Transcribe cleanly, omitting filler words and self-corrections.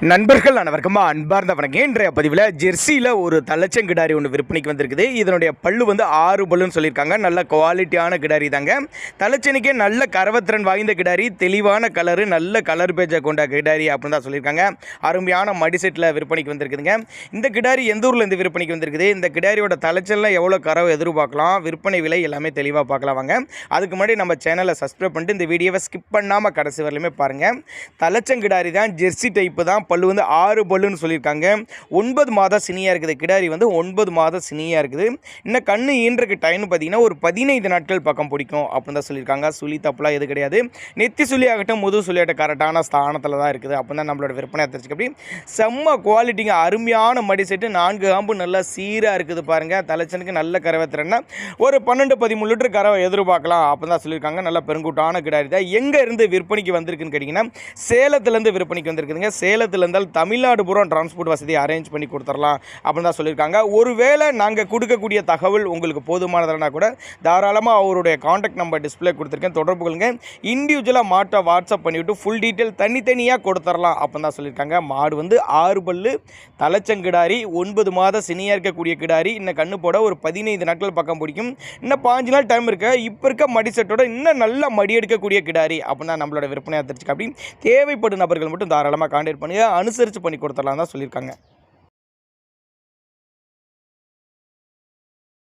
நண்பர்கள் அனைவருக்கும் அன்பார்ந்த வணக்கம். இன்றைய பதிவில் ஜெர்சியில் ஒரு தலைச்சங்கிடாரி ஒன்று விற்பனைக்கு வந்திருக்குது. இதனுடைய பல்லு வந்து 6 பல்லுன்னு சொல்லியிருக்காங்க. நல்ல குவாலிட்டியான கிடாரி தாங்க. தலைச்சனிக்கே நல்ல கரவத்திறன் வாய்ந்த கிடாரி, தெளிவான கலரு, நல்ல கலர் பேஜை கொண்ட கிடாரி அப்படின்னு தான் சொல்லியிருக்காங்க. அருமையான மடி செட்டில் விற்பனைக்கு வந்திருக்குதுங்க. இந்த கிடாரி எந்த ஊரில் இந்த விற்பனைக்கு வந்திருக்குது, இந்த கிடாரியோட தலைச்சல்லாம் எவ்வளோ கறவை எதிர்பார்க்கலாம், விற்பனை விலை எல்லாமே தெளிவாக பார்க்கலாம் வாங்க. அதுக்கு முன்னாடி நம்ம சேனலை சப்ஸ்கிரைப் பண்ணிட்டு இந்த வீடியோவை ஸ்கிப் பண்ணாமல் கடைசி வரலையுமே பாருங்கள். தலைச்சங்கிடாரி தான், ஜெர்சி டைப்பு தான். பல்லு வந்து 6 பல்லுன்னு சொல்லியிருக்காங்க. 9 மாதம் சினியாக இருக்குது. கிடாரி வந்து 9 மாதம் சினியாக இருக்குது. இன்னும் கண்ணு ஈன்றக்கு டைம்னு பார்த்தீங்கன்னா ஒரு 15 நாட்கள் பக்கம் பிடிக்கும் அப்படின்னு தான் சொல்லியிருக்காங்க. சுழி தப்புலாம் எது கிடையாது. நெத்தி சுழி ஆகட்டும், முது சுழியாகட்டும் கரெக்டான ஸ்தானத்தில் தான் இருக்குது அப்படின்னு தான் நம்மளோட விற்பனை தெரிஞ்சுக்க. அப்படி செம்ம குவாலிட்டிங்க, அருமையான மடி செட்டு, 4 காம்பு நல்லா சீராக இருக்குது பாருங்கள். தலைச்சனுக்கு நல்ல கறவை திறன்னா ஒரு 12-13 லிட்டர் கறவை எதிர்பார்க்கலாம் அப்படின்னு தான் சொல்லியிருக்காங்க. நல்ல பெருங்கூட்டான கிடாரி தான். எங்கே இருந்து விற்பனைக்கு வந்திருக்குன்னு கேட்டிங்கன்னா சேலத்துலேருந்து விற்பனைக்கு வந்திருக்குதுங்க. சேலத்தில் இருந்தால் தமிழ்நாடு பூரா டிரான்ஸ்போர்ட் வசதி அரேஞ்ச் பண்ணி கொடுத்துடலாம் அப்படின்னு தான் சொல்லியிருக்காங்க. ஒருவேளை நாங்கள் கொடுக்கக்கூடிய தகவல் உங்களுக்கு போதுமானதுனா கூட தாராளமாக அவருடைய காண்டாக்ட் நம்பர் டிஸ்பிளே கொடுத்துருக்கேன், தொடர்பு கொள்ளுங்க. இண்டிவிஜுவலாக மாட்டை வாட்ஸ்அப் பண்ணிவிட்டு ஃபுல் டீட்டெயில் தனித்தனியாக கொடுத்துடலாம் அப்படின்னு தான் சொல்லியிருக்காங்க. மாடு வந்து 6 பல்லு தலைச்சங்கிடாரி, 9 மாதம் சினியாக இருக்கக்கூடிய கிடாரி. இன்னும் கண்ணு போட ஒரு 15 நாட்கள் பக்கம் பிடிக்கும். இன்னும் 5 நாள் டைம் இருக்கு. இப்போ இருக்க மடி செட்டோட இன்னும் நல்லா மடி எடுக்கக்கூடிய கிடாரி அப்படின்னா நம்மளோட விற்பனையாக தெரிஞ்சுக்க. அப்படி தேவைப்படும் நபர்கள் மட்டும் தாராளமாக கான்டாக்ட் பண்ணி அனுசரித்து பண்ணி கொடுத்துடலாம் தான் சொல்லியிருக்காங்க.